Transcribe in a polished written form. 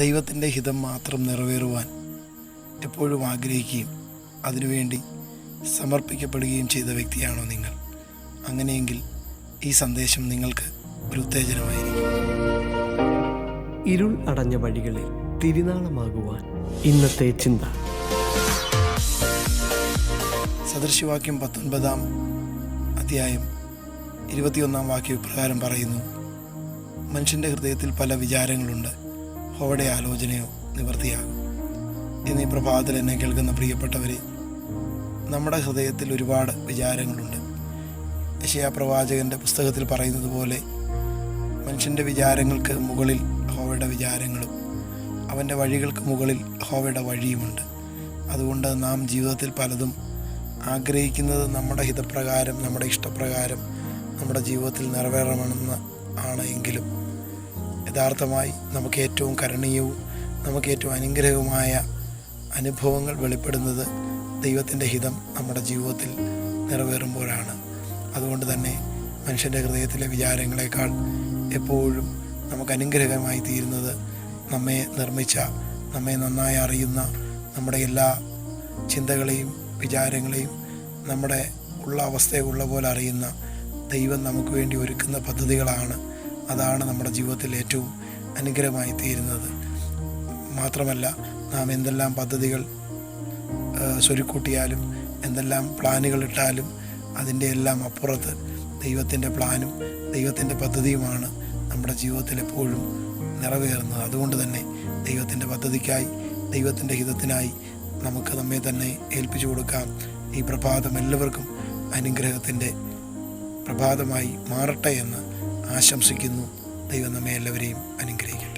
ദൈവത്തിൻ്റെ ഹിതം മാത്രം നിറവേറുവാൻ എപ്പോഴും ആഗ്രഹിക്കുകയും അതിനുവേണ്ടി സമർപ്പിക്കപ്പെടുകയും ചെയ്ത വ്യക്തിയാണോ നിങ്ങൾ? അങ്ങനെയെങ്കിൽ ഈ സന്ദേശം നിങ്ങൾക്ക് ഒരു ഉത്തേജനമായിരിക്കും. ഇരുൾ അടഞ്ഞ വഴികളിൽ തിരുനാളമാകുവാൻ ഇന്നത്തെ ചിന്ത. സദൃശവാക്യം 19-ാം അധ്യായം 21-ാം വാക്യം ഇപ്രകാരം പറയുന്നു: മനുഷ്യൻ്റെ ഹൃദയത്തിൽ പല വിചാരങ്ങളുണ്ട്, യഹോവയുടെ ആലോചനയോ നിവൃത്തിയാകും. എന്നീ പ്രഭാതത്തിൽ എന്നെ കേൾക്കുന്ന പ്രിയപ്പെട്ടവരെ, നമ്മുടെ ഹൃദയത്തിൽ ഒരുപാട് വിചാരങ്ങളുണ്ട്. യെശയ്യാപ്രവാചകൻ്റെ പുസ്തകത്തിൽ പറയുന്നത് പോലെ മനുഷ്യൻ്റെ വിചാരങ്ങൾക്ക് മുകളിൽ യഹോവയുടെ വിചാരങ്ങളും അവൻ്റെ വഴികൾക്ക് മുകളിൽ യഹോവയുടെ വഴിയുമുണ്ട്. അതുകൊണ്ട് നാം ജീവിതത്തിൽ പലതും ആഗ്രഹിക്കുന്നത് നമ്മുടെ ഹിതപ്രകാരം, നമ്മുടെ ഇഷ്ടപ്രകാരം നമ്മുടെ ജീവിതത്തിൽ നിറവേറണമെന്ന് ആണ്. എങ്കിലും യഥാർത്ഥമായി നമുക്ക് ഏറ്റവും കരണീയവും നമുക്ക് ഏറ്റവും അനുഗ്രഹവുമായ അനുഭവങ്ങൾ വെളിപ്പെടുന്നത് ദൈവത്തിൻ്റെ ഹിതം നമ്മുടെ ജീവിതത്തിൽ നിറവേറുമ്പോഴാണ്. അതുകൊണ്ട് തന്നെ മനുഷ്യൻ്റെ ഹൃദയത്തിലെ വിചാരങ്ങളെക്കാൾ എപ്പോഴും നമുക്ക് അനുഗ്രഹമായി തീരുന്നത് നമ്മെ നിർമ്മിച്ച, നമ്മെ നന്നായി അറിയുന്ന, നമ്മുടെ എല്ലാ ചിന്തകളെയും വിചാരങ്ങളെയും നമ്മുടെ ഉള്ള അവസ്ഥയെ ഉള്ള പോലെ അറിയുന്ന ദൈവം നമുക്ക് വേണ്ടി ഒരുക്കുന്ന പദ്ധതികളാണ്. അതാണ് നമ്മുടെ ജീവിതത്തിൽ ഏറ്റവും അനുഗ്രഹമായി തീരുന്നത്. മാത്രമല്ല, നാം എന്തെല്ലാം പദ്ധതികൾ സ്വരുക്കൂട്ടിയാലും എന്തെല്ലാം പ്ലാനുകൾ ഇട്ടാലും അതിൻ്റെ എല്ലാം അപ്പുറത്ത് ദൈവത്തിൻ്റെ പ്ലാനും ദൈവത്തിൻ്റെ പദ്ധതിയുമാണ് നമ്മുടെ ജീവിതത്തിൽ എപ്പോഴും നിറവേറുന്നത്. അതുകൊണ്ട് തന്നെ ദൈവത്തിൻ്റെ പദ്ധതിക്കായി, ദൈവത്തിൻ്റെ ഹിതത്തിനായി നമുക്ക് നമ്മെ തന്നെ ഏൽപ്പിച്ചു കൊടുക്കാം. ഈ പ്രഭാതം എല്ലാവർക്കും അനുഗ്രഹത്തിൻ്റെ പ്രഭാതമായി മാറട്ടെ എന്ന് ആശംസിക്കുന്നു. ദൈവം നമ്മെ എല്ലാവരെയും അനുഗ്രഹിക്കും.